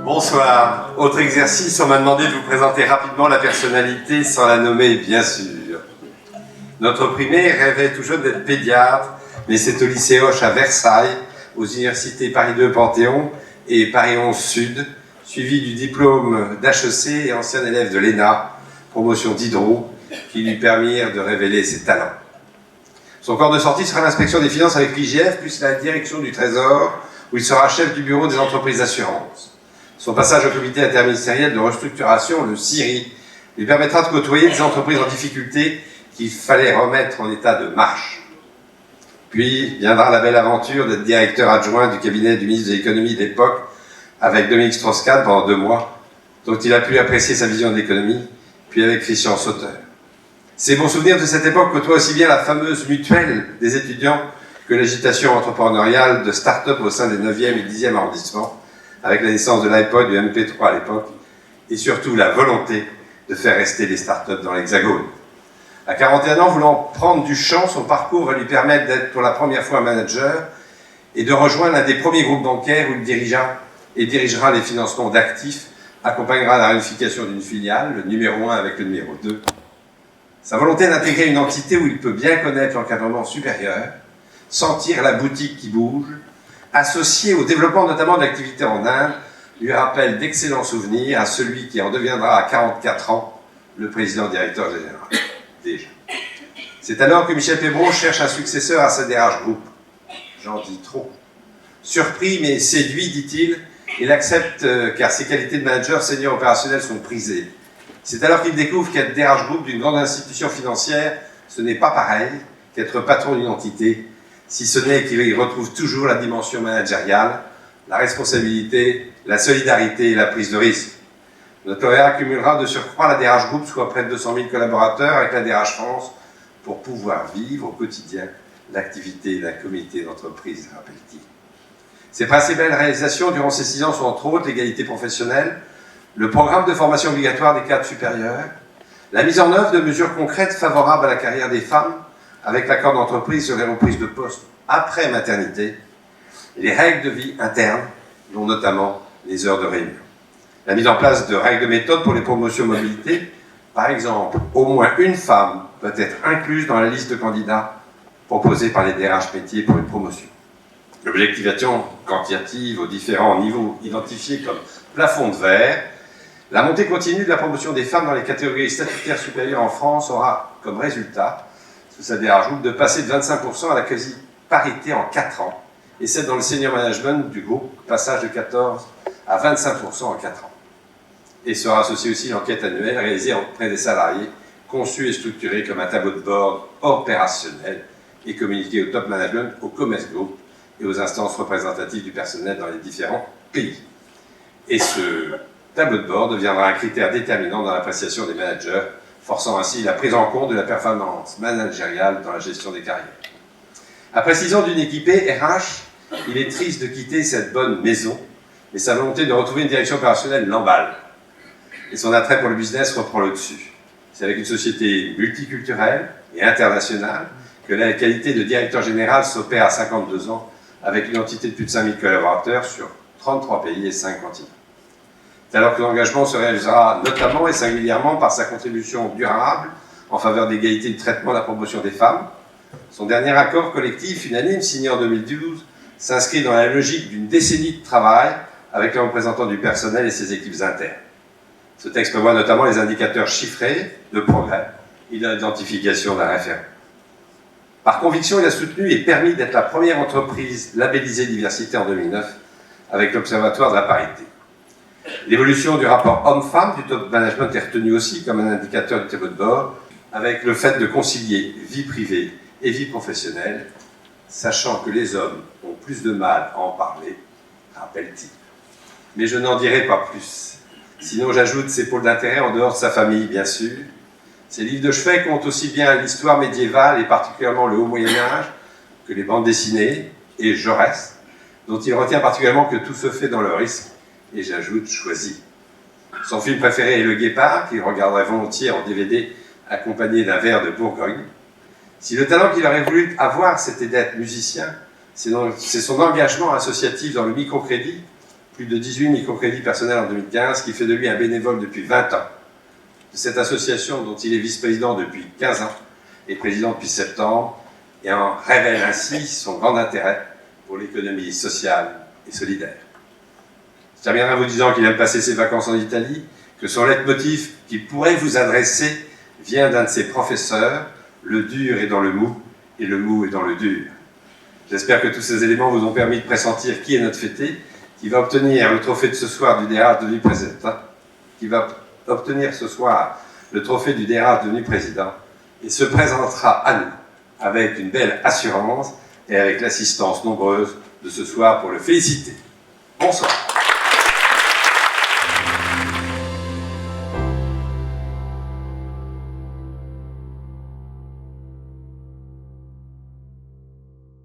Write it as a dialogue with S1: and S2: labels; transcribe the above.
S1: Bonsoir. Autre exercice, on m'a demandé de vous présenter rapidement la personnalité sans la nommer, bien sûr. Notre primaire rêvait tout jeune d'être pédiatre, mais c'est au lycée Hoche à Versailles, aux universités Paris 2 Panthéon et Paris 11 Sud, suivi du diplôme d'HEC et ancien élève de l'ENA, promotion d'Hydro, qui lui permirent de révéler ses talents. Son corps de sortie sera l'inspection des finances avec l'IGF, plus la direction du Trésor, où il sera chef du bureau des entreprises d'assurance. Son passage au comité interministériel de restructuration, le CIRI, lui permettra de côtoyer des entreprises en difficulté qu'il fallait remettre en état de marche. Puis viendra la belle aventure d'être directeur adjoint du cabinet du ministre de l'économie de l'époque, avec Dominique Strauss-Kahn pendant 2 mois, dont il a pu apprécier sa vision de l'économie, puis avec Christian Sauter. Ses bons souvenirs de cette époque côtoient aussi bien la fameuse mutuelle des étudiants que l'agitation entrepreneuriale de start-up au sein des 9e et 10e arrondissements, avec la naissance de l'iPod, du MP3 à l'époque, et surtout la volonté de faire rester les start-up dans l'Hexagone. À 41 ans, voulant prendre du champ, son parcours va lui permettre d'être pour la première fois manager et de rejoindre l'un des premiers groupes bancaires où il dirigera les financements d'actifs, accompagnera la réunification d'une filiale, le numéro 1 avec le numéro 2. Sa volonté d'intégrer une entité où il peut bien connaître l'encadrement supérieur, sentir la boutique qui bouge, associé au développement notamment de l'activité en Inde, lui rappelle d'excellents souvenirs à celui qui en deviendra à 44 ans le président-directeur général. Déjà. C'est alors que Michel Pébron cherche un successeur à sa DRH Group. J'en dis trop. Surpris mais séduit, dit-il, il accepte car ses qualités de manager senior opérationnel sont prisées. C'est alors qu'il découvre qu'être DRH Group d'une grande institution financière, ce n'est pas pareil qu'être patron d'une entité, si ce n'est qu'il y retrouve toujours la dimension managériale, la responsabilité, la solidarité et la prise de risque. Notre lauréat accumulera de surcroît la DRH Group, soit près de 200 000 collaborateurs avec la DRH France, pour pouvoir vivre au quotidien l'activité d'un comité d'entreprise, rappelle-t-il. Ses principales réalisations durant ces 6 ans sont entre autres l'égalité professionnelle, le programme de formation obligatoire des cadres supérieurs, la mise en œuvre de mesures concrètes favorables à la carrière des femmes, avec l'accord d'entreprise sur les reprises de poste après maternité, les règles de vie internes, dont notamment les heures de réunion. La mise en place de règles de méthode pour les promotions mobilité, par exemple, au moins une femme doit être incluse dans la liste de candidats proposés par les DRH métiers pour une promotion. L'objectivation quantitative aux différents niveaux identifiés comme plafond de verre, la montée continue de la promotion des femmes dans les catégories statutaires supérieures en France aura comme résultat, sous sa DRH Group, de passer de 25% à la quasi-parité en 4 ans, et celle dans le senior management du groupe, passage de 14 à 25% en 4 ans. Et sera associée aussi l'enquête annuelle réalisée auprès des salariés, conçue et structurée comme un tableau de bord opérationnel et communiqué au top management, au Commerce Group et aux instances représentatives du personnel dans les différents pays. Et ce tableau de bord deviendra un critère déterminant dans l'appréciation des managers, forçant ainsi la prise en compte de la performance managériale dans la gestion des carrières. Après 6 ans d'une équipée RH, il est triste de quitter cette bonne maison, mais sa volonté de retrouver une direction opérationnelle l'emballe. Et son attrait pour le business reprend le dessus. C'est avec une société multiculturelle et internationale que la qualité de directeur général s'opère à 52 ans, avec une entité de plus de 5000 collaborateurs sur 33 pays et 5 continents. C'est alors que l'engagement se réalisera notamment et singulièrement par sa contribution durable en faveur d'égalité de traitement de la promotion des femmes. Son dernier accord collectif unanime, signé en 2012, s'inscrit dans la logique d'une décennie de travail avec les représentants du personnel et ses équipes internes. Ce texte prévoit notamment les indicateurs chiffrés de progrès et l'identification d'un référent. Par conviction, il a soutenu et permis d'être la première entreprise labellisée diversité en 2009 avec l'Observatoire de la parité. L'évolution du rapport homme-femme du top management est retenue aussi comme un indicateur du tableau de bord, avec le fait de concilier vie privée et vie professionnelle, sachant que les hommes ont plus de mal à en parler, rappelle-t-il. Mais je n'en dirai pas plus. Sinon, j'ajoute ses pôles d'intérêt en dehors de sa famille, bien sûr. Ses livres de chevet comptent aussi bien l'histoire médiévale et particulièrement le Haut Moyen-Âge que les bandes dessinées et Jaurès, dont il retient particulièrement que tout se fait dans le risque, et j'ajoute choisi. Son film préféré est Le Guépard, qu'il regarderait volontiers en DVD accompagné d'un verre de Bourgogne. Si le talent qu'il aurait voulu avoir, c'était d'être musicien, c'est son engagement associatif dans le microcrédit plus de 18 microcrédits personnels en 2015, qui fait de lui un bénévole depuis 20 ans. De cette association dont il est vice-président depuis 15 ans et président depuis septembre, et en révèle ainsi son grand intérêt pour l'économie sociale et solidaire. Je terminerai en vous disant qu'il aime passer ses vacances en Italie, que son leitmotiv qu'il pourrait vous adresser vient d'un de ses professeurs, le dur est dans le mou, et le mou est dans le dur. J'espère que tous ces éléments vous ont permis de pressentir qui est notre fêté, qui va obtenir le trophée de ce soir du DRH devenu président, qui va obtenir ce soir le trophée du DRH devenu président, et se présentera à nous avec une belle assurance et avec l'assistance nombreuse de ce soir pour le féliciter. Bonsoir.